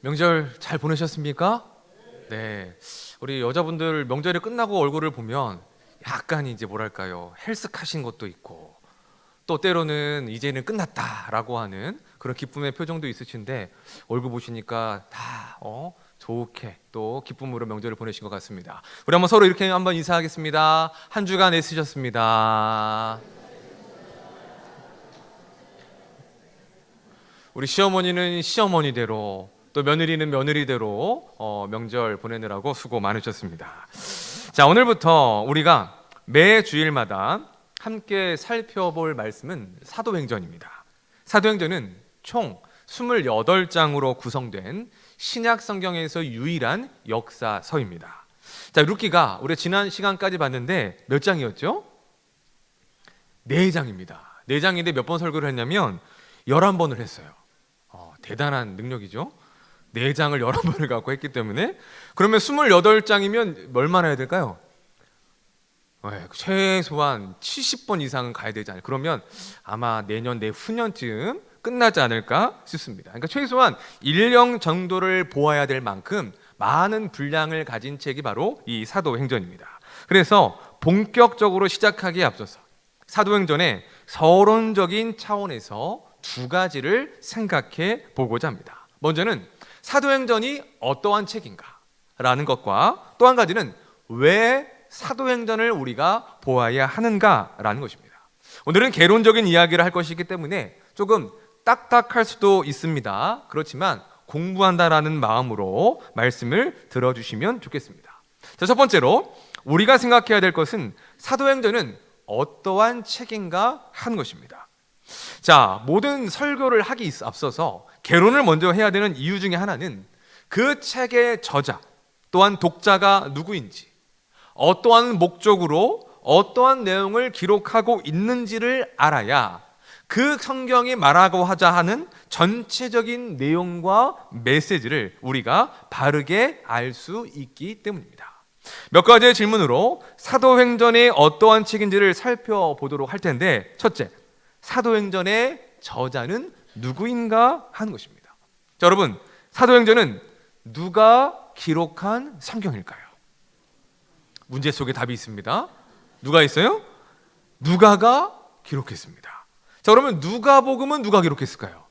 명절 잘 보내셨습니까? 네. 우리 여자분들 명절이 끝나고 얼굴을 보면 약간 이제 뭐랄까요, 헬쓱하신 것도 있고 또 때로는 이제는 끝났다라고 하는 그런 기쁨의 표정도 있으신데 얼굴 보시니까 다 좋게 또 기쁨으로 명절을 보내신 것 같습니다. 우리 한번 서로 이렇게 한번 인사하겠습니다. 한 주간 애쓰셨습니다. 우리 시어머니는 시어머니대로 또 며느리는 며느리대로 명절 보내느라고 수고 많으셨습니다. 자, 오늘부터 우리가 매 주일마다 함께 살펴볼 말씀은 사도행전입니다. 사도행전은 총 28장으로 구성된 신약 성경에서 유일한 역사서입니다. 자, 루키가 우리 지난 시간까지 봤는데 몇 장이었죠? 4장입니다. 4장인데 몇 번 설교를 했냐면 11번을 했어요. 대단한 능력이죠. 4장을 11번을 갖고 했기 때문에 그러면 28장이면 얼마나 해야 될까요? 최소한 70번 이상은 가야 되지 않을까. 그러면 아마 내년 내후년쯤 끝나지 않을까 싶습니다. 그러니까 최소한 1년 정도를 보아야 될 만큼 많은 분량을 가진 책이 바로 이 사도행전입니다. 그래서 본격적으로 시작하기에 앞서서 사도행전의 서론적인 차원에서 2가지를 생각해 보고자 합니다. 먼저는 사도행전이 어떠한 책인가라는 것과 또 한 가지는 왜 사도행전을 우리가 보아야 하는가라는 것입니다. 오늘은 개론적인 이야기를 할 것이기 때문에 조금 딱딱할 수도 있습니다. 그렇지만 공부한다라는 마음으로 말씀을 들어주시면 좋겠습니다. 자, 첫 번째로 우리가 생각해야 될 것은 사도행전은 어떠한 책인가 하는 것입니다. 자, 모든 설교를 하기 앞서서 개론을 먼저 해야 되는 이유 중에 하나는 그 책의 저자 또한 독자가 누구인지, 어떠한 목적으로 어떠한 내용을 기록하고 있는지를 알아야 그 성경이 말하고 하자 하는 전체적인 내용과 메시지를 우리가 바르게 알 수 있기 때문입니다. 몇 가지의 질문으로 사도행전이 어떠한 책인지를 살펴보도록 할 텐데, 첫째, 사도행전의 저자는 누구인가 하는 것입니다. 자, 여러분, 사도행전은 누가 기록한 성경일까요? 문제 속에 답이 있습니다. 누가 있어요? 누가가 기록했습니다. 자, 그러면 누가복음은 누가 기록했을까요?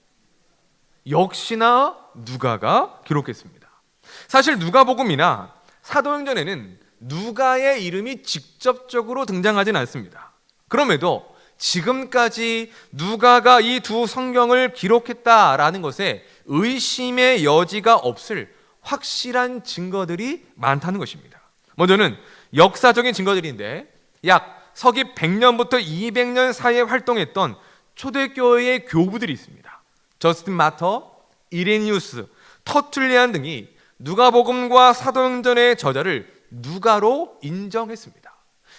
역시나 누가가 기록했습니다. 사실 누가복음이나 사도행전에는 누가의 이름이 직접적으로 등장하진 않습니다. 그럼에도 지금까지 누가가 이 두 성경을 기록했다라는 것에 의심의 여지가 없을 확실한 증거들이 많다는 것입니다. 먼저는 역사적인 증거들인데 약 서기 100년부터 200년 사이에 활동했던 초대교회의 교부들이 있습니다. 저스틴 마터, 이레니우스, 터툴리안 등이 누가복음과 사도행전의 저자를 누가로 인정했습니다.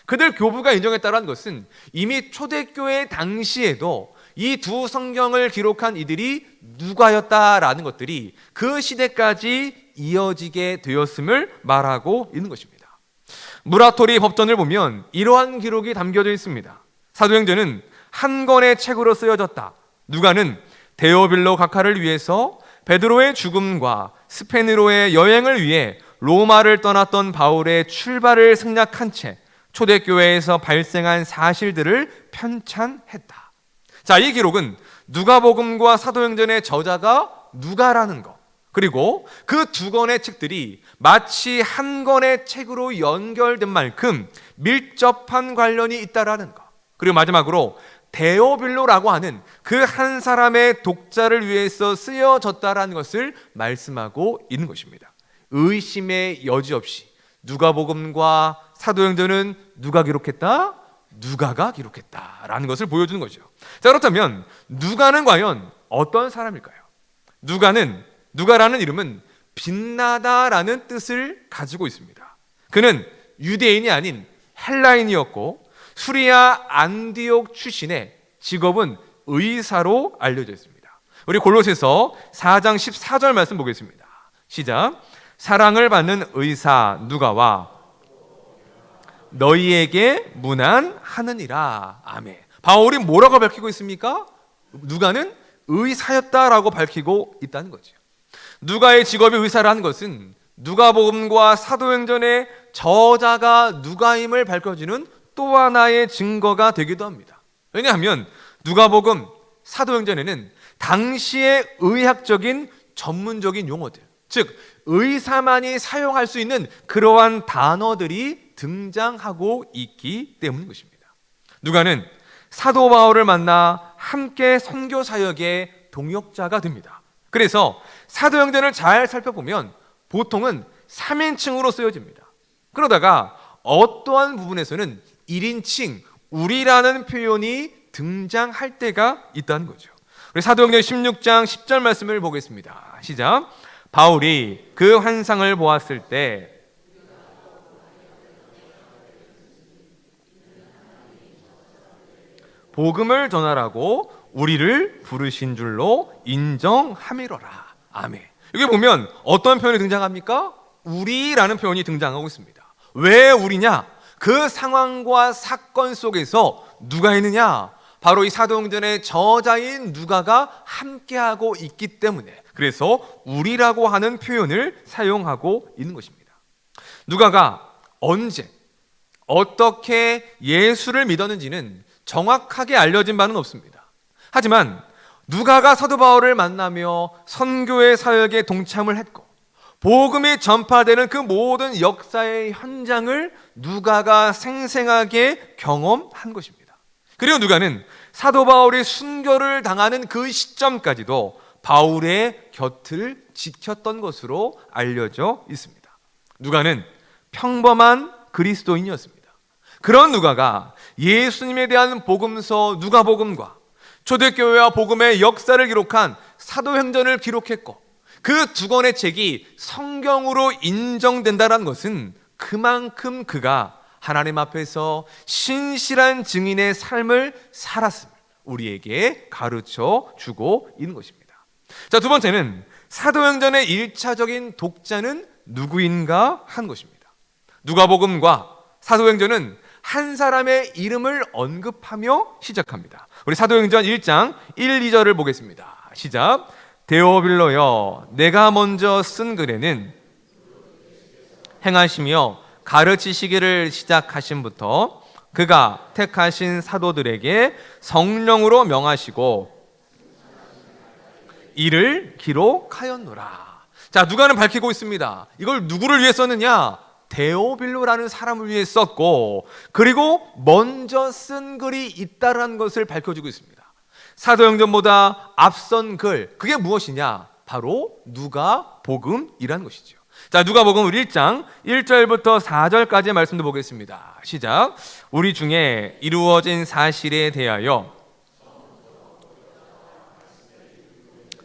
그들 교부가 인정했다는 것은 이미 초대교회 당시에도 이 두 성경을 기록한 이들이 누가였다라는 것들이 그 시대까지 이어지게 되었음을 말하고 있는 것입니다. 무라토리 법전을 보면 이러한 기록이 담겨져 있습니다. 사도행전은 한 권의 책으로 쓰여졌다. 누가는 데오빌로 각하를 위해서 베드로의 죽음과 스페니로의 여행을 위해 로마를 떠났던 바울의 출발을 생략한 채 초대교회에서 발생한 사실들을 편찬했다. 자, 이 기록은 누가복음과 사도행전의 저자가 누가라는 것, 그리고 그 2권의 책들이 마치 한 권의 책으로 연결된 만큼 밀접한 관련이 있다라는 것, 그리고 마지막으로 데오빌로라고 하는 그 한 사람의 독자를 위해서 쓰여졌다라는 것을 말씀하고 있는 것입니다. 의심의 여지 없이 누가복음과 사도행전은 누가 기록했다? 누가가 기록했다라는 것을 보여주는 거죠. 자, 그렇다면 누가는 과연 어떤 사람일까요? 누가라는 이름은 빛나다라는 뜻을 가지고 있습니다. 그는 유대인이 아닌 헬라인이었고 수리아 안디옥 출신의 직업은 의사로 알려져 있습니다. 우리 골로새서 4장 14절 말씀 보겠습니다. 시작. 사랑을 받는 의사 누가와 너희에게 문안하느니라. 아멘. 바울이 뭐라고 밝히고 있습니까? 누가는 의사였다라고 밝히고 있다는 거죠. 누가의 직업이 의사라는 것은 누가복음과 사도행전의 저자가 누가임을 밝혀주는 또 하나의 증거가 되기도 합니다. 왜냐하면 누가복음, 사도행전에는 당시의 의학적인 전문적인 용어들, 즉 의사만이 사용할 수 있는 그러한 단어들이 등장하고 있기 때문인 것입니다. 누가는 사도 바울을 만나 함께 선교 사역의 동역자가 됩니다. 그래서 사도행전을 잘 살펴보면 보통은 3인칭으로 쓰여집니다. 그러다가 어떠한 부분에서는 1인칭, 우리라는 표현이 등장할 때가 있다는 거죠. 우리 사도행전 16장 10절 말씀을 보겠습니다. 시작. 바울이 그 환상을 보았을 때 복음을 전하라고 우리를 부르신 줄로 인정함이로라. 아멘. 여기 보면 어떤 표현이 등장합니까? 우리라는 표현이 등장하고 있습니다. 왜 우리냐? 그 상황과 사건 속에서 누가 있느냐? 바로 이 사도행전의 저자인 누가가 함께하고 있기 때문에, 그래서 우리라고 하는 표현을 사용하고 있는 것입니다. 누가가 언제 어떻게 예수를 믿었는지는 정확하게 알려진 바는 없습니다. 하지만 누가가 사도 바울을 만나며 선교의 사역에 동참을 했고 복음이 전파되는 그 모든 역사의 현장을 누가가 생생하게 경험한 것입니다. 그리고 누가는 사도 바울이 순교를 당하는 그 시점까지도 바울의 곁을 지켰던 것으로 알려져 있습니다. 누가는 평범한 그리스도인이었습니다. 그런 누가가 예수님에 대한 복음서 누가복음과 초대교회와 복음의 역사를 기록한 사도행전을 기록했고 그 두 권의 책이 성경으로 인정된다는 것은 그만큼 그가 하나님 앞에서 신실한 증인의 삶을 살았음을 우리에게 가르쳐 주고 있는 것입니다. 자, 두 번째는 사도행전의 1차적인 독자는 누구인가 한 것입니다. 누가복음과 사도행전은 한 사람의 이름을 언급하며 시작합니다. 우리 사도행전 1장 1, 2절을 보겠습니다. 시작. 데오빌로여, 내가 먼저 쓴 글에는 행하시며 가르치시기를 시작하신부터 그가 택하신 사도들에게 성령으로 명하시고 이를 기록하였노라. 자, 누가는 밝히고 있습니다. 이걸 누구를 위해 썼느냐? 데오빌로라는 사람을 위해 썼고, 그리고 먼저 쓴 글이 있다라는 것을 밝혀주고 있습니다. 사도행전보다 앞선 글, 그게 무엇이냐? 바로 누가복음이라는 것이죠. 자, 누가복음 1장 1절부터 4절까지의 말씀도 보겠습니다. 시작. 우리 중에 이루어진 사실에 대하여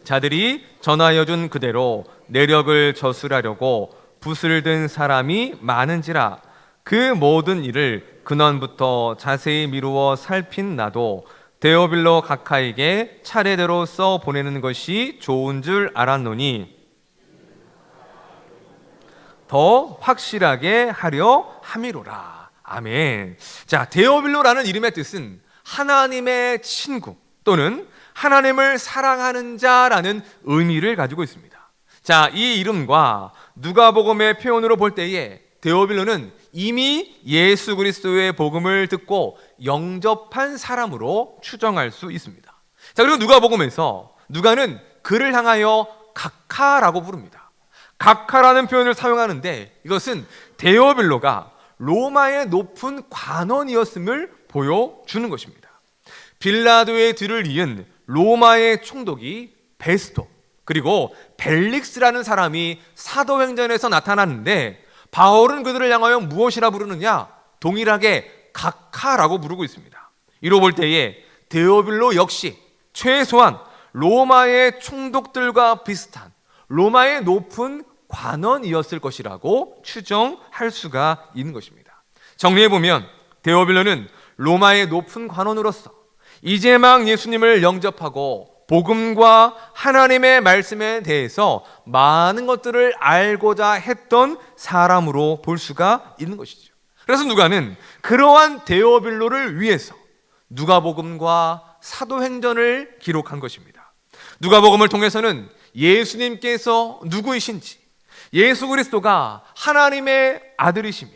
자들이 전하여 준 그대로 내력을 저술하려고 붓을 든 사람이 많은지라. 그 모든 일을 근원부터 자세히 미루어 살핀 나도 데오빌로 각하에게 차례대로 써 보내는 것이 좋은 줄 알았노니 더 확실하게 하려 함이로라. 아멘. 자, 데오빌로라는 이름의 뜻은 하나님의 친구 또는 하나님을 사랑하는 자라는 의미를 가지고 있습니다. 자, 이 이름과 누가복음의 표현으로 볼 때에 데오빌로는 이미 예수 그리스도의 복음을 듣고 영접한 사람으로 추정할 수 있습니다. 자, 그리고 누가복음에서 누가는 그를 향하여 각하라고 부릅니다. 각하라는 표현을 사용하는데 이것은 데오빌로가 로마의 높은 관원이었음을 보여주는 것입니다. 빌라도의 뒤를 이은 로마의 총독이 베스토 그리고 벨릭스라는 사람이 사도행전에서 나타났는데 바울은 그들을 향하여 무엇이라 부르느냐? 동일하게 각하라고 부르고 있습니다. 이로 볼 때에 데오빌로 역시 최소한 로마의 총독들과 비슷한 로마의 높은 관원이었을 것이라고 추정할 수가 있는 것입니다. 정리해보면 데오빌로는 로마의 높은 관원으로서 이제 막 예수님을 영접하고 복음과 하나님의 말씀에 대해서 많은 것들을 알고자 했던 사람으로 볼 수가 있는 것이죠. 그래서 누가는 그러한 데오빌로를 위해서 누가복음과 사도행전을 기록한 것입니다. 누가복음을 통해서는 예수님께서 누구이신지, 예수 그리스도가 하나님의 아들이시며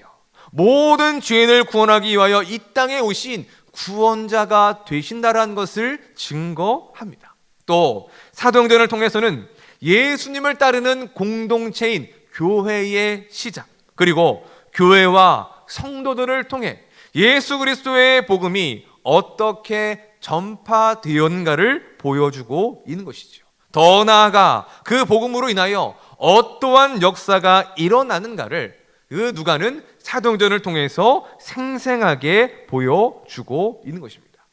모든 죄인을 구원하기 위하여 이 땅에 오신 구원자가 되신다라는 것을 증거합니다. 또 사도행전을 통해서는 예수님을 따르는 공동체인 교회의 시작, 그리고 교회와 성도들을 통해 예수 그리스도의 복음이 어떻게 전파되었는가를 보여주고 있는 것이죠. 더 나아가 그 복음으로 인하여 어떠한 역사가 일어나는가를 그 누가는 사도행전을 통해서 생생하게 보여주고 있는 것입니다.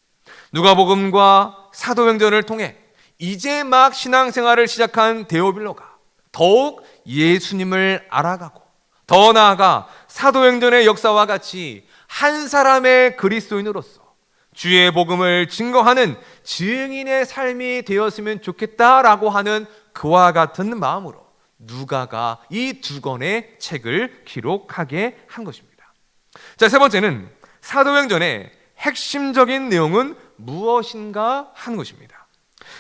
누가복음과 사도행전을 통해 이제 막 신앙생활을 시작한 데오빌로가 더욱 예수님을 알아가고, 더 나아가 사도행전의 역사와 같이 한 사람의 그리스도인으로서 주의 복음을 증거하는 증인의 삶이 되었으면 좋겠다라고 하는 그와 같은 마음으로 누가가 이 두 권의 책을 기록하게 한 것입니다. 자, 세 번째는 사도행전의 핵심적인 내용은 무엇인가 하는 것입니다.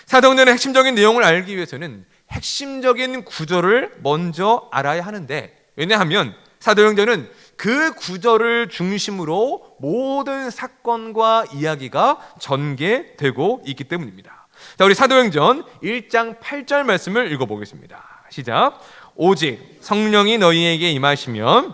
사도행전의 핵심적인 내용을 알기 위해서는 핵심적인 구조를 먼저 알아야 하는데, 왜냐하면 사도행전은 그 구조를 중심으로 모든 사건과 이야기가 전개되고 있기 때문입니다. 자, 우리 사도행전 1장 8절 말씀을 읽어보겠습니다. 시작. 오직 성령이 너희에게 임하시면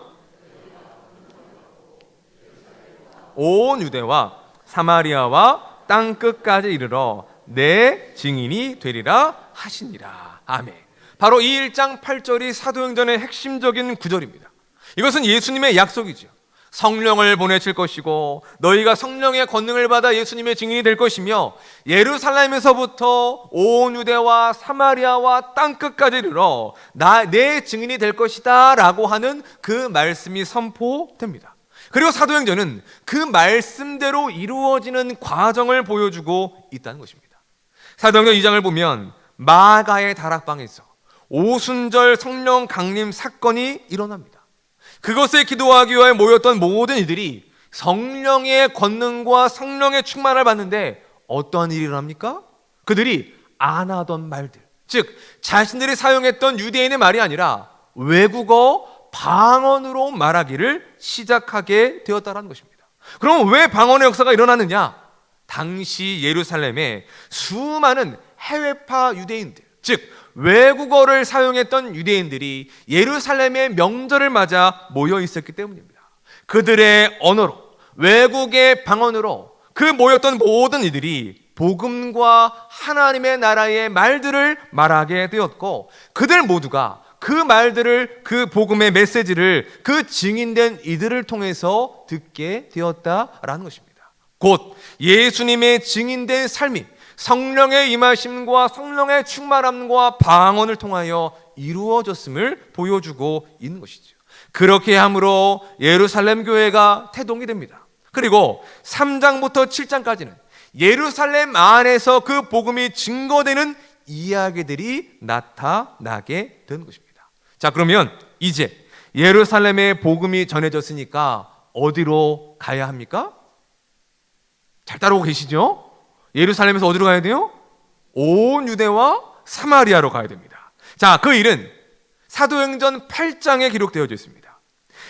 온 유대와 사마리아와 땅 끝까지 이르러 내 증인이 되리라 하시니라. 아멘. 바로 이 1장 8절이 사도행전의 핵심적인 구절입니다. 이것은 예수님의 약속이죠. 성령을 보내실 것이고 너희가 성령의 권능을 받아 예수님의 증인이 될 것이며 예루살렘에서부터 온 유대와 사마리아와 땅끝까지 이르러 내 증인이 될 것이다 라고 하는 그 말씀이 선포됩니다. 그리고 사도행전은 그 말씀대로 이루어지는 과정을 보여주고 있다는 것입니다. 사도행전 2장을 보면 마가의 다락방에서 오순절 성령 강림 사건이 일어납니다. 그것에 기도하기 위해 모였던 모든 이들이 성령의 권능과 성령의 충만을 받는데 어떠한 일이 일어납니까? 그들이 안 하던 말들, 즉 자신들이 사용했던 유대인의 말이 아니라 외국어 방언으로 말하기를 시작하게 되었다는 것입니다. 그럼 왜 방언의 역사가 일어나느냐? 당시 예루살렘에 수많은 해외파 유대인들, 즉 외국어를 사용했던 유대인들이 예루살렘의 명절을 맞아 모여 있었기 때문입니다. 그들의 언어로, 외국의 방언으로 그 모였던 모든 이들이 복음과 하나님의 나라의 말들을 말하게 되었고, 그들 모두가 그 말들을, 그 복음의 메시지를 그 증인된 이들을 통해서 듣게 되었다라는 것입니다. 곧 예수님의 증인된 삶이 성령의 임하심과 성령의 충만함과 방언을 통하여 이루어졌음을 보여주고 있는 것이죠. 그렇게 함으로 예루살렘 교회가 태동이 됩니다. 그리고 3장부터 7장까지는 예루살렘 안에서 그 복음이 증거되는 이야기들이 나타나게 되는 것입니다. 자, 그러면 이제 예루살렘의 복음이 전해졌으니까 어디로 가야 합니까? 잘 따라오고 계시죠? 예루살렘에서 어디로 가야 돼요? 온 유대와 사마리아로 가야 됩니다. 자, 그 일은 사도행전 8장에 기록되어져 있습니다.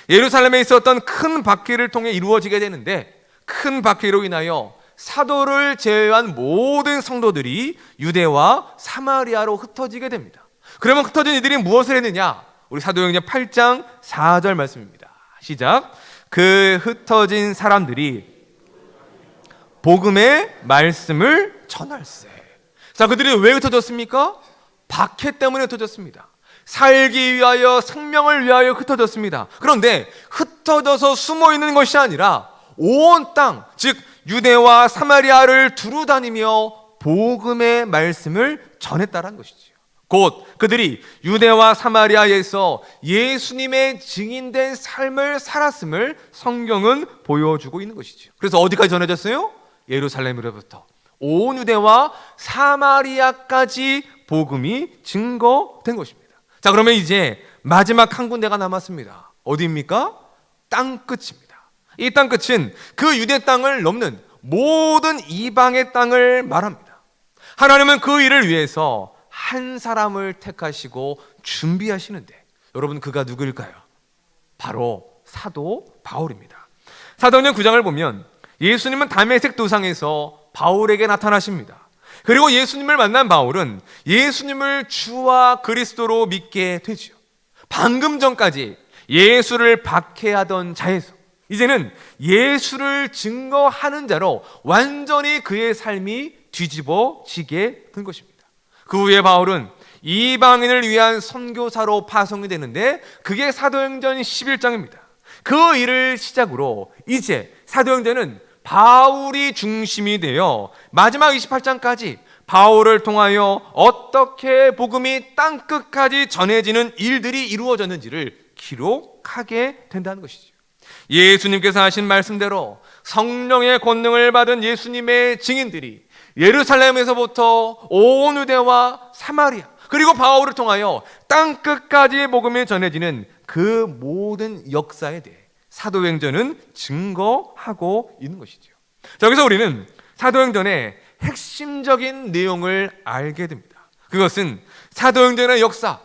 예루살렘에 있었던 큰 박해를 통해 이루어지게 되는데, 큰 박해로 인하여 사도를 제외한 모든 성도들이 유대와 사마리아로 흩어지게 됩니다. 그러면 흩어진 이들이 무엇을 했느냐? 우리 사도행전 8장 4절 말씀입니다. 시작. 그 흩어진 사람들이 복음의 말씀을 전할세. 자, 그들이 왜 흩어졌습니까? 박해 때문에 흩어졌습니다. 살기 위하여, 생명을 위하여 흩어졌습니다. 그런데 흩어져서 숨어 있는 것이 아니라 온 땅, 즉 유대와 사마리아를 두루 다니며 복음의 말씀을 전했다라는 것이지요. 곧 그들이 유대와 사마리아에서 예수님의 증인된 삶을 살았음을 성경은 보여주고 있는 것이죠. 그래서 어디까지 전해졌어요? 예루살렘으로부터 온 유대와 사마리아까지 복음이 증거된 것입니다. 자, 그러면 이제 마지막 한 군데가 남았습니다. 어디입니까? 땅 끝입니다. 이 땅 끝은 그 유대 땅을 넘는 모든 이방의 땅을 말합니다. 하나님은 그 일을 위해서 한 사람을 택하시고 준비하시는데, 여러분 그가 누구일까요? 바로 사도 바울입니다. 사도행전 9장을 보면 예수님은 다메섹 도상에서 바울에게 나타나십니다. 그리고 예수님을 만난 바울은 예수님을 주와 그리스도로 믿게 되죠. 방금 전까지 예수를 박해하던 자에서 이제는 예수를 증거하는 자로 완전히 그의 삶이 뒤집어지게 된 것입니다. 그 후에 바울은 이방인을 위한 선교사로 파송이 되는데, 그게 사도행전 11장입니다. 그 일을 시작으로 이제 사도행전은 바울이 중심이 되어 마지막 28장까지 바울을 통하여 어떻게 복음이 땅끝까지 전해지는 일들이 이루어졌는지를 기록하게 된다는 것이죠. 예수님께서 하신 말씀대로 성령의 권능을 받은 예수님의 증인들이 예루살렘에서부터 온 유대와 사마리아, 그리고 바울을 통하여 땅끝까지 복음이 전해지는 그 모든 역사에 대해 사도행전은 증거하고 있는 것이죠. 자, 여기서 우리는 사도행전의 핵심적인 내용을 알게 됩니다. 그것은 사도행전의 역사,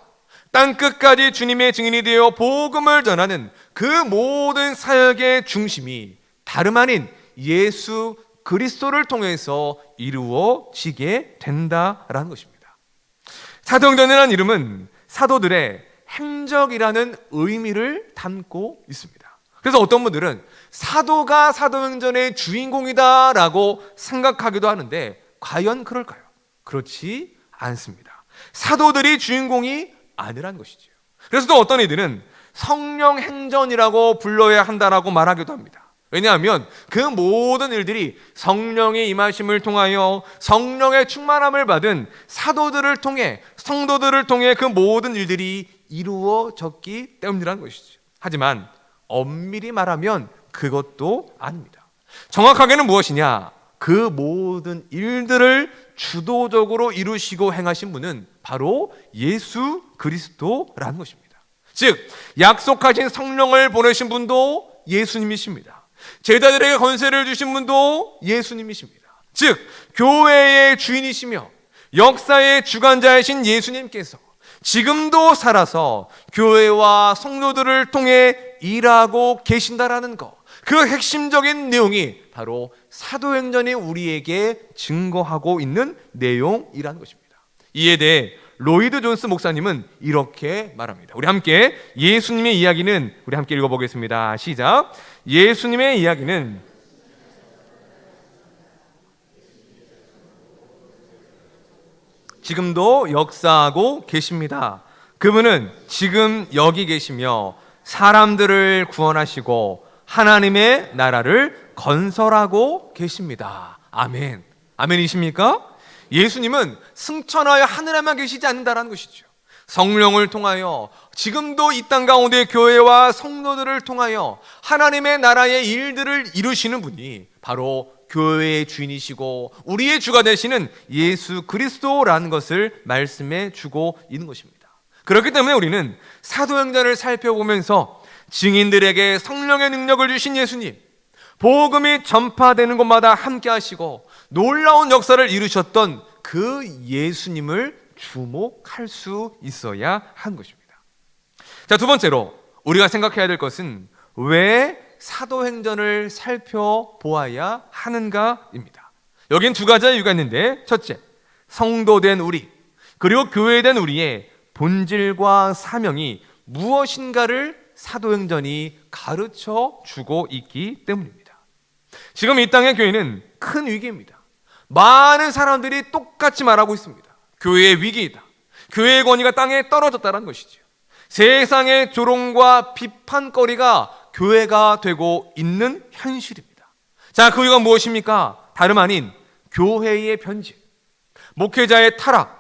땅끝까지 주님의 증인이 되어 복음을 전하는 그 모든 사역의 중심이 다름 아닌 예수 그리스도를 통해서 이루어지게 된다라는 것입니다. 사도행전이라는 이름은 사도들의 행적이라는 의미를 담고 있습니다. 그래서 어떤 분들은 사도가 사도행전의 주인공이다라고 생각하기도 하는데, 과연 그럴까요? 그렇지 않습니다. 사도들이 주인공이 아니란 것이죠. 그래서 또 어떤 이들은 성령 행전이라고 불러야 한다라고 말하기도 합니다. 왜냐하면 그 모든 일들이 성령의 임하심을 통하여 성령의 충만함을 받은 사도들을 통해, 성도들을 통해 그 모든 일들이 이루어졌기 때문이라는 것이죠. 하지만 엄밀히 말하면 그것도 아닙니다. 정확하게는 무엇이냐? 그 모든 일들을 주도적으로 이루시고 행하신 분은 바로 예수 그리스도라는 것입니다. 즉, 약속하신 성령을 보내신 분도 예수님이십니다. 제자들에게 권세를 주신 분도 예수님이십니다. 즉, 교회의 주인이시며 역사의 주관자이신 예수님께서 지금도 살아서 교회와 성도들을 통해 일하고 계신다라는 것, 그 핵심적인 내용이 바로 사도행전이 우리에게 증거하고 있는 내용이라는 것입니다. 이에 대해 로이드 존스 목사님은 이렇게 말합니다. 우리 함께 예수님의 이야기는, 우리 함께 읽어보겠습니다. 시작. 예수님의 이야기는 지금도 역사하고 계십니다. 그분은 지금 여기 계시며 사람들을 구원하시고 하나님의 나라를 건설하고 계십니다. 아멘. 아멘이십니까? 예수님은 승천하여 하늘에만 계시지 않는다라는 것이죠. 성령을 통하여 지금도 이 땅 가운데 교회와 성도들을 통하여 하나님의 나라의 일들을 이루시는 분이 바로 교회의 주인이시고 우리의 주가 되시는 예수 그리스도라는 것을 말씀해 주고 있는 것입니다. 그렇기 때문에 우리는 사도행전을 살펴보면서 증인들에게 성령의 능력을 주신 예수님, 복음이 전파되는 곳마다 함께 하시고 놀라운 역사를 이루셨던 그 예수님을 주목할 수 있어야 하는 것입니다. 자, 두 번째로 우리가 생각해야 될 것은 왜 사도행전을 살펴보아야 하는가입니다. 여긴 두 가지 이유가 있는데, 첫째, 성도된 우리, 그리고 교회된 우리의 본질과 사명이 무엇인가를 사도행전이 가르쳐 주고 있기 때문입니다. 지금 이 땅의 교회는 큰 위기입니다. 많은 사람들이 똑같이 말하고 있습니다. 교회의 위기이다. 교회의 권위가 땅에 떨어졌다는 것이죠. 세상의 조롱과 비판거리가 교회가 되고 있는 현실입니다. 자, 그 이유가 무엇입니까? 다름 아닌 교회의 변질, 목회자의 타락,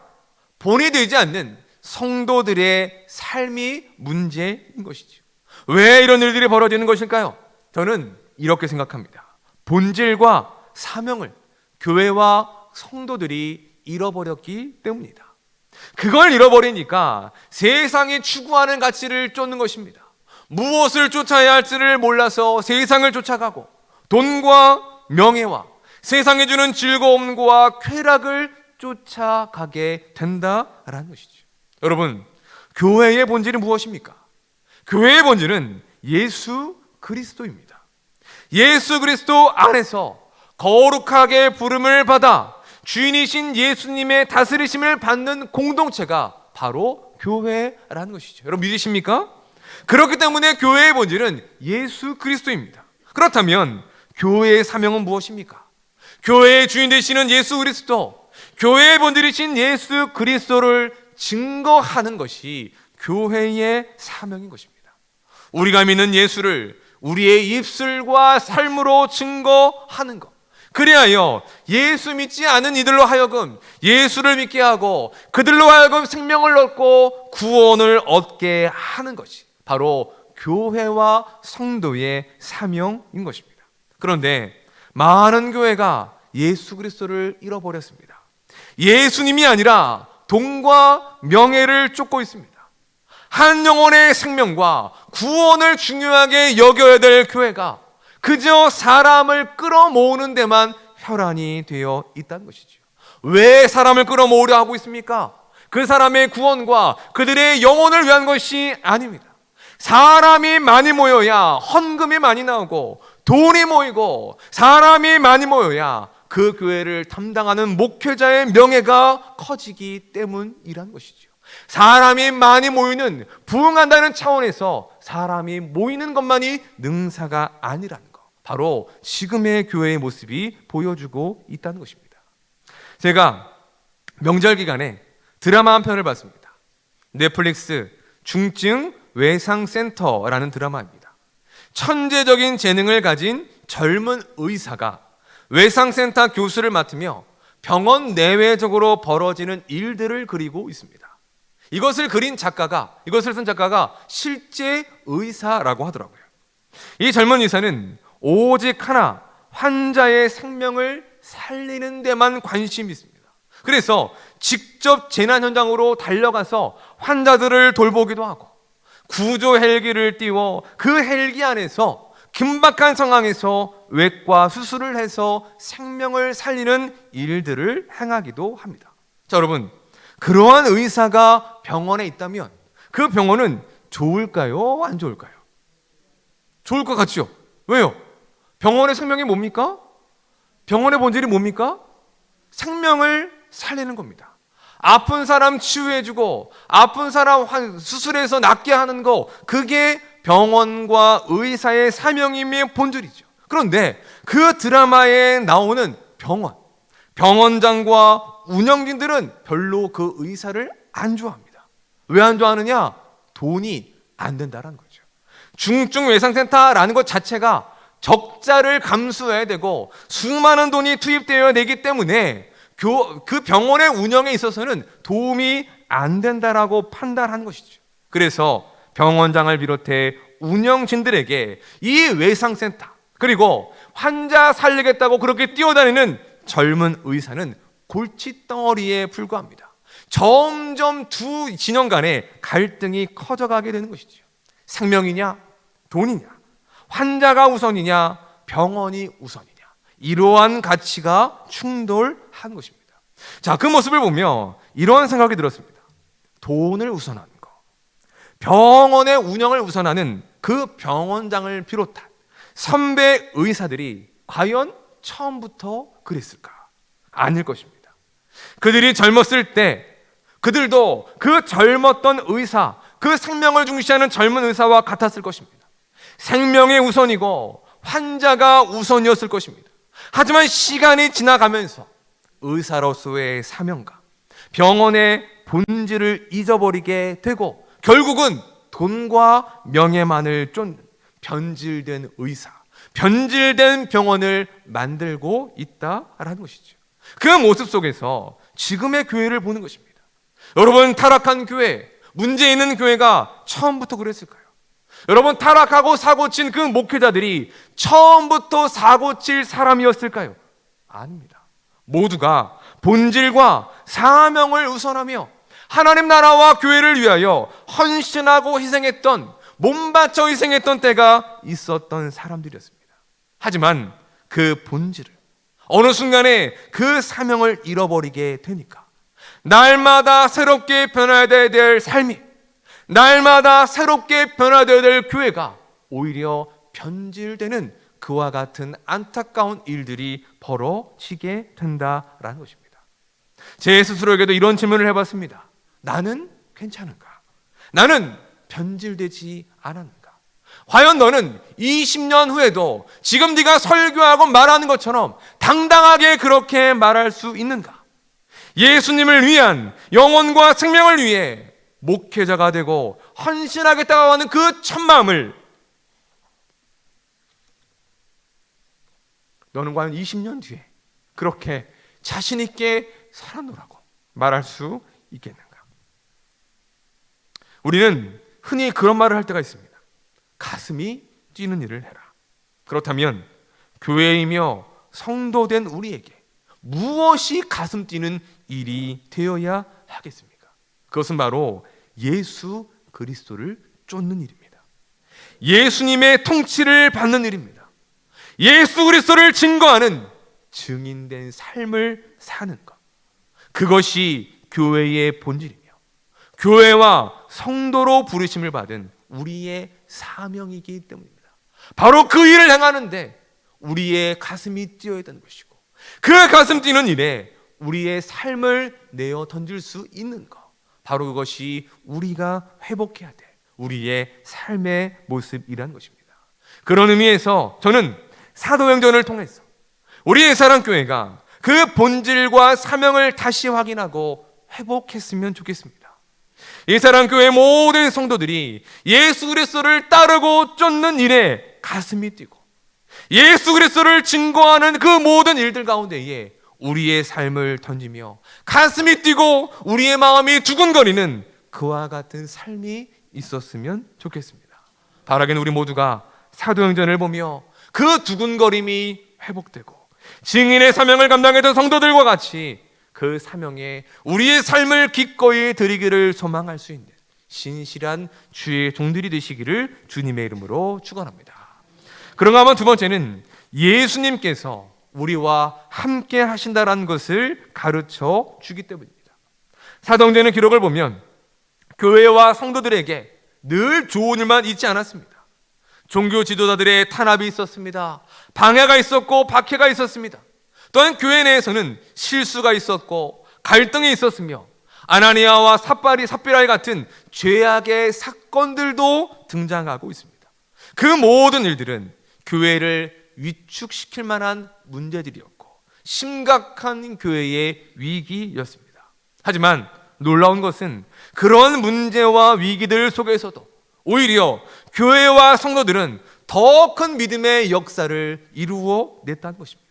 본이 되지 않는 성도들의 삶이 문제인 것이죠. 왜 이런 일들이 벌어지는 것일까요? 저는 이렇게 생각합니다. 본질과 사명을 교회와 성도들이 잃어버렸기 때문이다. 그걸 잃어버리니까 세상이 추구하는 가치를 쫓는 것입니다. 무엇을 쫓아야 할지를 몰라서 세상을 쫓아가고 돈과 명예와 세상이 주는 즐거움과 쾌락을 쫓아가게 된다라는 것이죠. 여러분, 교회의 본질은 무엇입니까? 교회의 본질은 예수 그리스도입니다. 예수 그리스도 안에서 거룩하게 부름을 받아 주인이신 예수님의 다스리심을 받는 공동체가 바로 교회라는 것이죠. 여러분 믿으십니까? 그렇기 때문에 교회의 본질은 예수 그리스도입니다. 그렇다면 교회의 사명은 무엇입니까? 교회의 주인 되시는 예수 그리스도, 교회의 본질이신 예수 그리스도를 증거하는 것이 교회의 사명인 것입니다. 우리가 믿는 예수를 우리의 입술과 삶으로 증거하는 것, 그리하여 예수 믿지 않은 이들로 하여금 예수를 믿게 하고 그들로 하여금 생명을 얻고 구원을 얻게 하는 것이 바로 교회와 성도의 사명인 것입니다. 그런데 많은 교회가 예수 그리스도를 잃어버렸습니다. 예수님이 아니라 돈과 명예를 쫓고 있습니다. 한 영혼의 생명과 구원을 중요하게 여겨야 될 교회가 그저 사람을 끌어모으는 데만 혈안이 되어 있다는 것이죠. 왜 사람을 끌어모으려 하고 있습니까? 그 사람의 구원과 그들의 영혼을 위한 것이 아닙니다. 사람이 많이 모여야 헌금이 많이 나오고 돈이 모이고 사람이 많이 모여야 그 교회를 담당하는 목회자의 명예가 커지기 때문이라는 것이죠. 사람이 많이 모이는 부흥한다는 차원에서 사람이 모이는 것만이 능사가 아니라는 것, 바로 지금의 교회의 모습이 보여주고 있다는 것입니다. 제가 명절 기간에 드라마 한 편을 봤습니다. 넷플릭스 중증 외상센터라는 드라마입니다. 천재적인 재능을 가진 젊은 의사가 외상센터 교수를 맡으며 병원 내외적으로 벌어지는 일들을 그리고 있습니다. 이것을 쓴 작가가 실제 의사라고 하더라고요. 이 젊은 의사는 오직 하나, 환자의 생명을 살리는 데만 관심이 있습니다. 그래서 직접 재난 현장으로 달려가서 환자들을 돌보기도 하고 구조 헬기를 띄워 그 헬기 안에서 긴박한 상황에서 외과 수술을 해서 생명을 살리는 일들을 행하기도 합니다. 자, 여러분, 그러한 의사가 병원에 있다면 그 병원은 좋을까요? 안 좋을까요? 좋을 것 같죠? 왜요? 병원의 생명이 뭡니까? 병원의 본질이 뭡니까? 생명을 살리는 겁니다. 아픈 사람 치유해주고 아픈 사람 수술해서 낫게 하는 거, 그게 병원과 의사의 사명임의 본질이죠. 그런데 그 드라마에 나오는 병원장과 운영진들은 별로 그 의사를 안 좋아합니다. 왜 안 좋아하느냐? 돈이 안 된다는 거죠. 중증 외상센터라는 것 자체가 적자를 감수해야 되고 수많은 돈이 투입되어야 되기 때문에 그 병원의 운영에 있어서는 도움이 안 된다라고 판단한 것이죠. 그래서 병원장을 비롯해 운영진들에게 이 외상센터, 그리고 환자 살리겠다고 그렇게 뛰어다니는 젊은 의사는 골칫덩어리에 불과합니다. 점점 두 진영 간의 갈등이 커져가게 되는 것이죠. 생명이냐 돈이냐, 환자가 우선이냐 병원이 우선이냐, 이러한 가치가 충돌한 것입니다. 자, 그 모습을 보며 이러한 생각이 들었습니다. 돈을 우선하는 것, 병원의 운영을 우선하는 그 병원장을 비롯한 선배 의사들이 과연 처음부터 그랬을까? 아닐 것입니다. 그들이 젊었을 때 그들도 그 젊었던 의사, 그 생명을 중시하는 젊은 의사와 같았을 것입니다. 생명이 우선이고 환자가 우선이었을 것입니다. 하지만 시간이 지나가면서 의사로서의 사명감, 병원의 본질을 잊어버리게 되고 결국은 돈과 명예만을 쫓는 변질된 의사, 변질된 병원을 만들고 있다라는 것이죠. 그 모습 속에서 지금의 교회를 보는 것입니다. 여러분, 타락한 교회, 문제 있는 교회가 처음부터 그랬을까요? 여러분, 타락하고 사고친 그 목회자들이 처음부터 사고칠 사람이었을까요? 아닙니다. 모두가 본질과 사명을 우선하며 하나님 나라와 교회를 위하여 헌신하고 희생했던, 몸바쳐 희생했던 때가 있었던 사람들이었습니다. 하지만 그 본질을 어느 순간에 그 사명을 잃어버리게 되니까 날마다 새롭게 변화되어야 될 삶이, 날마다 새롭게 변화되어야 될 교회가 오히려 변질되는 그와 같은 안타까운 일들이 벌어지게 된다라는 것입니다. 제 스스로에게도 이런 질문을 해봤습니다. 나는 괜찮은가? 나는 변질되지 않았는가? 과연 너는 20년 후에도 지금 네가 설교하고 말하는 것처럼 당당하게 그렇게 말할 수 있는가? 예수님을 위한 영혼과 생명을 위해 목회자가 되고 헌신하겠다고 하는 그 첫마음을 너는 과연 20년 뒤에 그렇게 자신 있게 살아노라고 말할 수 있겠는가? 우리는 흔히 그런 말을 할 때가 있습니다. 가슴이 뛰는 일을 해라. 그렇다면 교회이며 성도된 우리에게 무엇이 가슴 뛰는 일이 되어야 하겠습니까? 그것은 바로 예수 그리스도를 쫓는 일입니다. 예수님의 통치를 받는 일입니다. 예수 그리스도를 증거하는 증인된 삶을 사는 것, 그것이 교회의 본질이며 교회와 성도로 부르심을 받은 우리의 사명이기 때문입니다. 바로 그 일을 행하는데 우리의 가슴이 뛰어야 되는 것이고, 그 가슴 뛰는 일에 우리의 삶을 내어 던질 수 있는 것, 바로 그것이 우리가 회복해야 될 우리의 삶의 모습이라는 것입니다. 그런 의미에서 저는 사도행전을 통해서 우리의 사랑교회가 그 본질과 사명을 다시 확인하고 회복했으면 좋겠습니다. 이 사랑교회 모든 성도들이 예수 그리스도를 따르고 쫓는 일에 가슴이 뛰고 예수 그리스도를 증거하는 그 모든 일들 가운데에 우리의 삶을 던지며 가슴이 뛰고 우리의 마음이 두근거리는 그와 같은 삶이 있었으면 좋겠습니다. 바라기는 우리 모두가 사도행전을 보며 그 두근거림이 회복되고 증인의 사명을 감당했던 성도들과 같이 그 사명에 우리의 삶을 기꺼이 드리기를 소망할 수 있는 신실한 주의 종들이 되시기를 주님의 이름으로 축원합니다. 그런가 하면 두 번째는 예수님께서 우리와 함께 하신다라는 것을 가르쳐 주기 때문입니다. 사도행전의 기록을 보면 교회와 성도들에게 늘 좋은 일만 있지 않았습니다. 종교 지도자들의 탄압이 있었습니다. 방해가 있었고 박해가 있었습니다. 또한 교회 내에서는 실수가 있었고 갈등이 있었으며 아나니아와 삽비라의 같은 죄악의 사건들도 등장하고 있습니다. 그 모든 일들은 교회를 위축시킬 만한 문제들이었고 심각한 교회의 위기였습니다. 하지만 놀라운 것은 그런 문제와 위기들 속에서도 오히려 교회와 성도들은 더 큰 믿음의 역사를 이루어 냈다는 것입니다.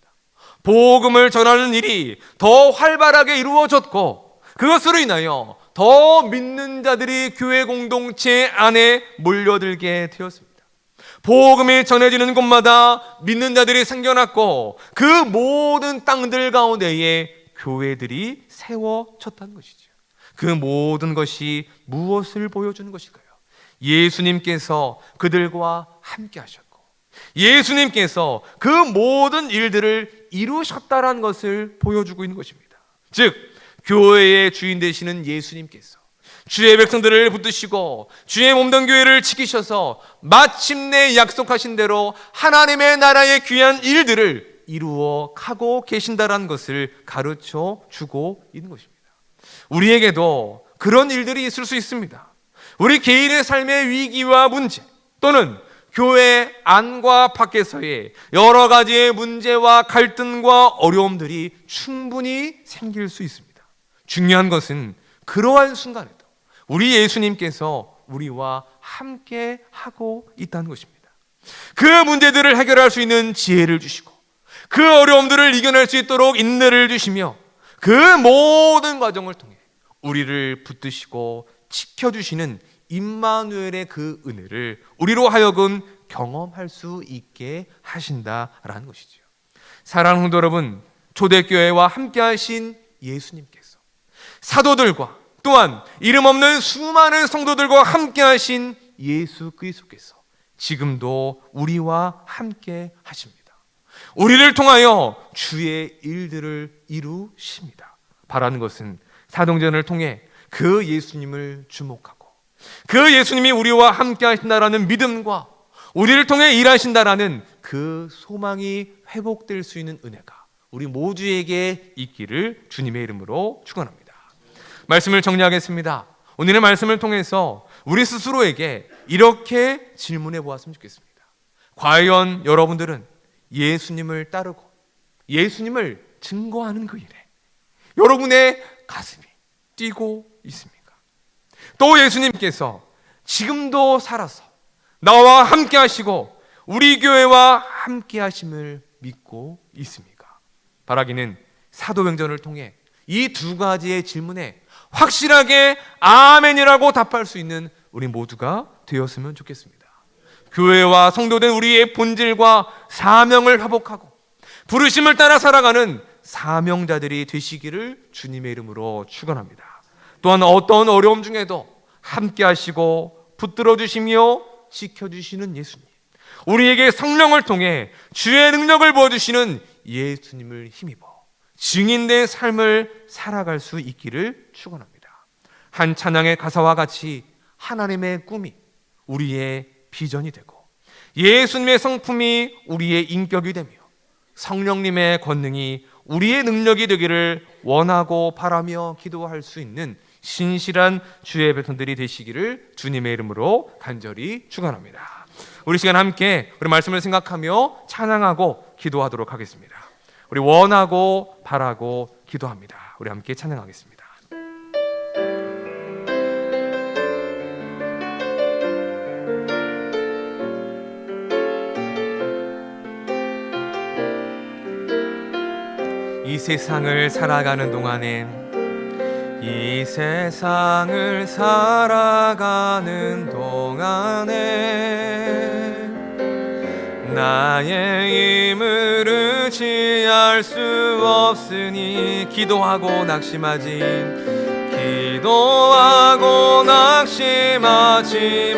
복음을 전하는 일이 더 활발하게 이루어졌고 그것으로 인하여 더 믿는 자들이 교회 공동체 안에 몰려들게 되었습니다. 복음이 전해지는 곳마다 믿는 자들이 생겨났고 그 모든 땅들 가운데에 교회들이 세워졌다는 것이죠. 그 모든 것이 무엇을 보여주는 것일까요? 예수님께서 그들과 함께 하셨고 예수님께서 그 모든 일들을 이루셨다라는 것을 보여주고 있는 것입니다. 즉 교회의 주인 되시는 예수님께서 주의 백성들을 붙드시고 주의 몸된 교회를 지키셔서 마침내 약속하신 대로 하나님의 나라의 귀한 일들을 이루어 가고 계신다라는 것을 가르쳐 주고 있는 것입니다. 우리에게도 그런 일들이 있을 수 있습니다. 우리 개인의 삶의 위기와 문제 또는 교회 안과 밖에서의 여러 가지의 문제와 갈등과 어려움들이 충분히 생길 수 있습니다. 중요한 것은 그러한 순간에도 우리 예수님께서 우리와 함께 하고 있다는 것입니다. 그 문제들을 해결할 수 있는 지혜를 주시고 그 어려움들을 이겨낼 수 있도록 인내를 주시며 그 모든 과정을 통해 우리를 붙드시고 지켜주시는 임마누엘의 그 은혜를 우리로 하여금 경험할 수 있게 하신다라는 것이죠. 사랑하는 성도 여러분, 초대교회와 함께 하신 예수님께서 사도들과 또한 이름 없는 수많은 성도들과 함께 하신 예수 그리스도께서 지금도 우리와 함께 하십니다. 우리를 통하여 주의 일들을 이루십니다. 바라는 것은 사도행전을 통해 그 예수님을 주목하고 그 예수님이 우리와 함께 하신다라는 믿음과 우리를 통해 일하신다라는 그 소망이 회복될 수 있는 은혜가 우리 모두에게 있기를 주님의 이름으로 축원합니다. 말씀을 정리하겠습니다. 오늘의 말씀을 통해서 우리 스스로에게 이렇게 질문해 보았으면 좋겠습니다. 과연 여러분들은 예수님을 따르고 예수님을 증거하는 그 일에 여러분의 가슴이 뛰고 있습니까? 또 예수님께서 지금도 살아서 나와 함께 하시고 우리 교회와 함께 하심을 믿고 있습니까? 바라기는 사도행전을 통해 이 두 가지의 질문에 확실하게 아멘이라고 답할 수 있는 우리 모두가 되었으면 좋겠습니다. 교회와 성도된 우리의 본질과 사명을 회복하고 부르심을 따라 살아가는 사명자들이 되시기를 주님의 이름으로 축원합니다. 또한 어떤 어려움 중에도 함께 하시고 붙들어 주시며 지켜주시는 예수님, 우리에게 성령을 통해 주의 능력을 부어주시는 예수님을 힘입어 증인된 삶을 살아갈 수 있기를 축원합니다. 한 찬양의 가사와 같이 하나님의 꿈이 우리의 비전이 되고 예수님의 성품이 우리의 인격이 되며 성령님의 권능이 우리의 능력이 되기를 원하고 바라며 기도할 수 있는 신실한 주의 백성들이 되시기를 주님의 이름으로 간절히 축원합니다. 우리 시간 함께 우리 말씀을 생각하며 찬양하고 기도하도록 하겠습니다. 우리 원하고 바라고 기도합니다. 우리 함께 찬양하겠습니다. 이 세상을 살아가는 동안에 이 세상을 살아가는 동안에 나의 힘을 의지할 수 없으니 기도하고 낙심하지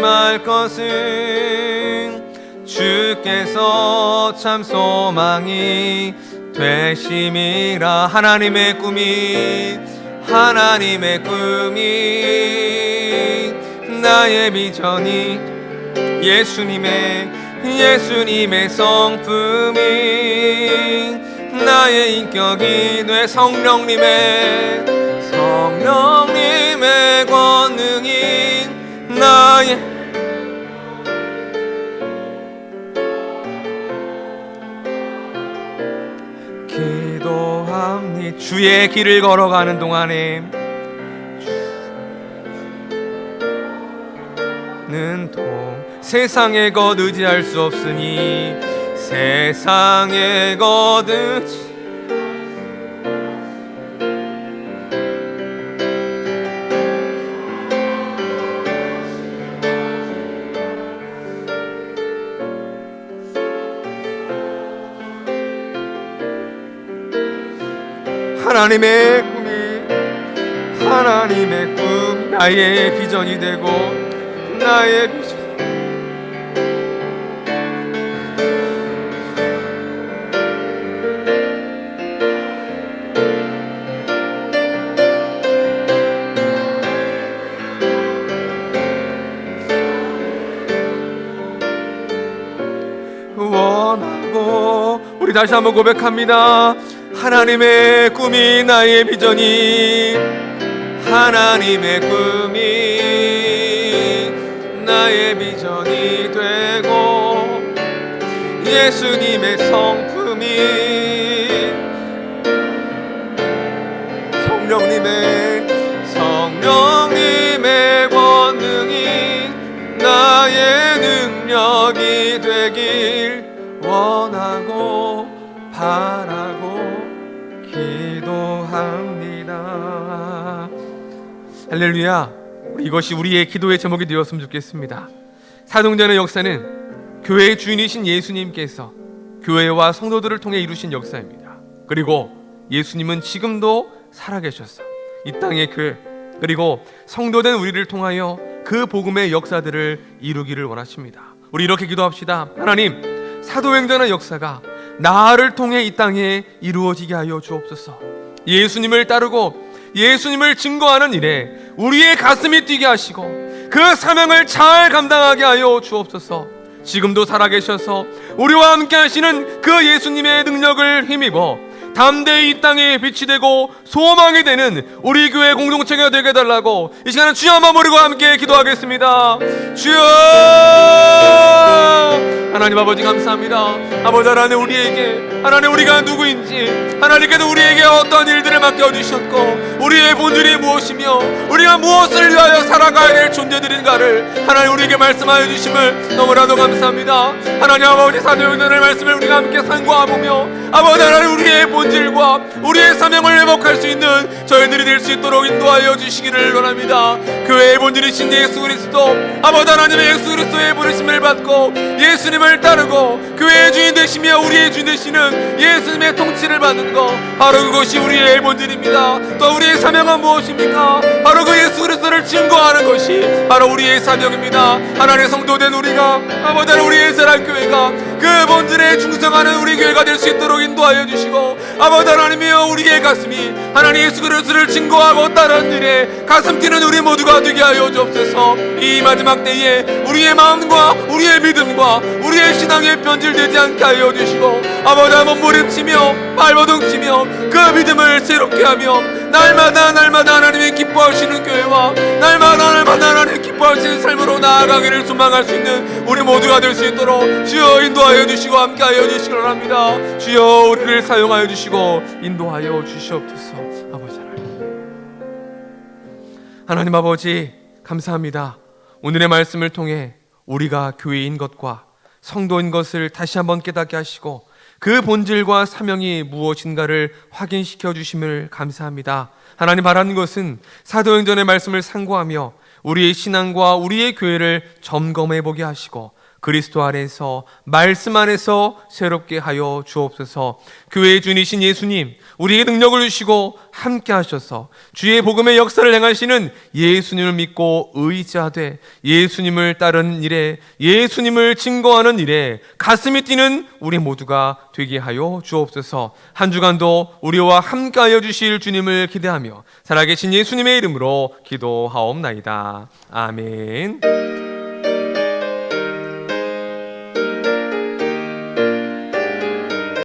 말 것은 주께서 참 소망이 되심이라. 하나님의 꿈이 나의 비전이 예수님의 성품이 나의 인격이 돼 성령님의 권능이 나의 기도합니다. 주의 길을 걸어가는 동안에 세상의 것 의지할 수 없으니 세상의 것 하나님의 꿈 나의 비전이 되고 나의 비전 원하고 우리 다시 한번 고백합니다. 하나님의 꿈이 나의 비전이 하나님의 꿈이 나의 비전이 되고 예수님의 성품이 성령님의 권능이 나의 능력이 되길 원하고 바라고 기도합니다. 할렐루야. 이것이 우리의 기도의 제목이 되었으면 좋겠습니다. 사도행전의 역사는 교회의 주인이신 예수님께서 교회와 성도들을 통해 이루신 역사입니다. 그리고 예수님은 지금도 살아계셔서 이 땅의 교회 그리고 성도된 우리를 통하여 그 복음의 역사들을 이루기를 원하십니다. 우리 이렇게 기도합시다. 하나님, 사도행전의 역사가 나를 통해 이 땅에 이루어지게 하여 주옵소서. 예수님을 따르고 예수님을 증거하는 일에 우리의 가슴이 뛰게 하시고 그 사명을 잘 감당하게 하여 주옵소서. 지금도 살아계셔서 우리와 함께 하시는 그 예수님의 능력을 힘입어 담대히 이 땅에 빛이 되고 소망이 되는 우리 교회 공동체가 되게 해달라고 이 시간은 주여 한번 모르고 함께 기도하겠습니다. 주여! 하나님 아버지 감사합니다. 아버지 하나님, 우리에게 하나님 우리가 누구인지 하나님께서 우리에게 어떤 일들을 맡겨주셨고 우리의 본질이 무엇이며 우리가 무엇을 위하여 살아가야 될 존재들인가를 하나님 우리에게 말씀하여 주심을 너무나도 감사합니다. 하나님 아버지, 사도행전의 말씀을 우리가 함께 상고하보며 아버지 하나님 우리의 본질과 우리의 사명을 회복할 수 있는 저희들이 될 수 있도록 인도하여 주시기를 원합니다. 교회의 본질이신 예수 그리스도, 아버지 하나님의 예수 그리스도의 부르심을 받고 예수님을 따르고 교회의 주인 되시며 우리의 주인 되시는 예수님의 통치를 받는 것, 바로 그것이 우리의 본질입니다. 또 우리의 사명은 무엇입니까? 바로 그 예수 그리스도를 증거하는 것이 바로 우리의 사명입니다. 하나님의 성도된 우리가 아버지 하나님 우리의 사랑교회가 그 본질에 충성하는 우리 교회가 될 수 있도록 인도하여 주시고 아버지 하나님이여 우리의 가슴이 하나님 예수 그리스도를 증거하고 따르는 일에 가슴 뛰는 우리 모두가 되게 하여 주옵소서. 이 마지막 때에 우리의 마음과 우리의 믿음과 우리의 신앙에 변질되지 않게 하여 주시고 아버지 한번 몸부림치며 발버둥치며 그 믿음을 새롭게 하며 날마다 하나님이 기뻐하시는 교회와 날마다 하나님 기뻐하시는 삶으로 나아가기를 소망할 수 있는 우리 모두가 될 수 있도록 주여 인도하여 주시고 함께하여 주시기 바랍니다. 주여 우리를 사용하여 주시고 인도하여 주시옵소서. 아버지 하나님 아버지 감사합니다. 오늘의 말씀을 통해 우리가 교회인 것과 성도인 것을 다시 한번 깨닫게 하시고 그 본질과 사명이 무엇인가를 확인시켜 주심을 감사합니다. 하나님 바라는 것은 사도행전의 말씀을 상고하며 우리의 신앙과 우리의 교회를 점검해 보게 하시고 그리스도 안에서 말씀 안에서 새롭게 하여 주옵소서. 교회의 주인이신 예수님, 우리에게 능력을 주시고 함께 하셔서 주의 복음의 역사를 행하시는 예수님을 믿고 의지하되 예수님을 따르는 일에, 예수님을 증거하는 일에 가슴이 뛰는 우리 모두가 되게 하여 주옵소서. 한 주간도 우리와 함께 하여 주실 주님을 기대하며 살아계신 예수님의 이름으로 기도하옵나이다. 아멘.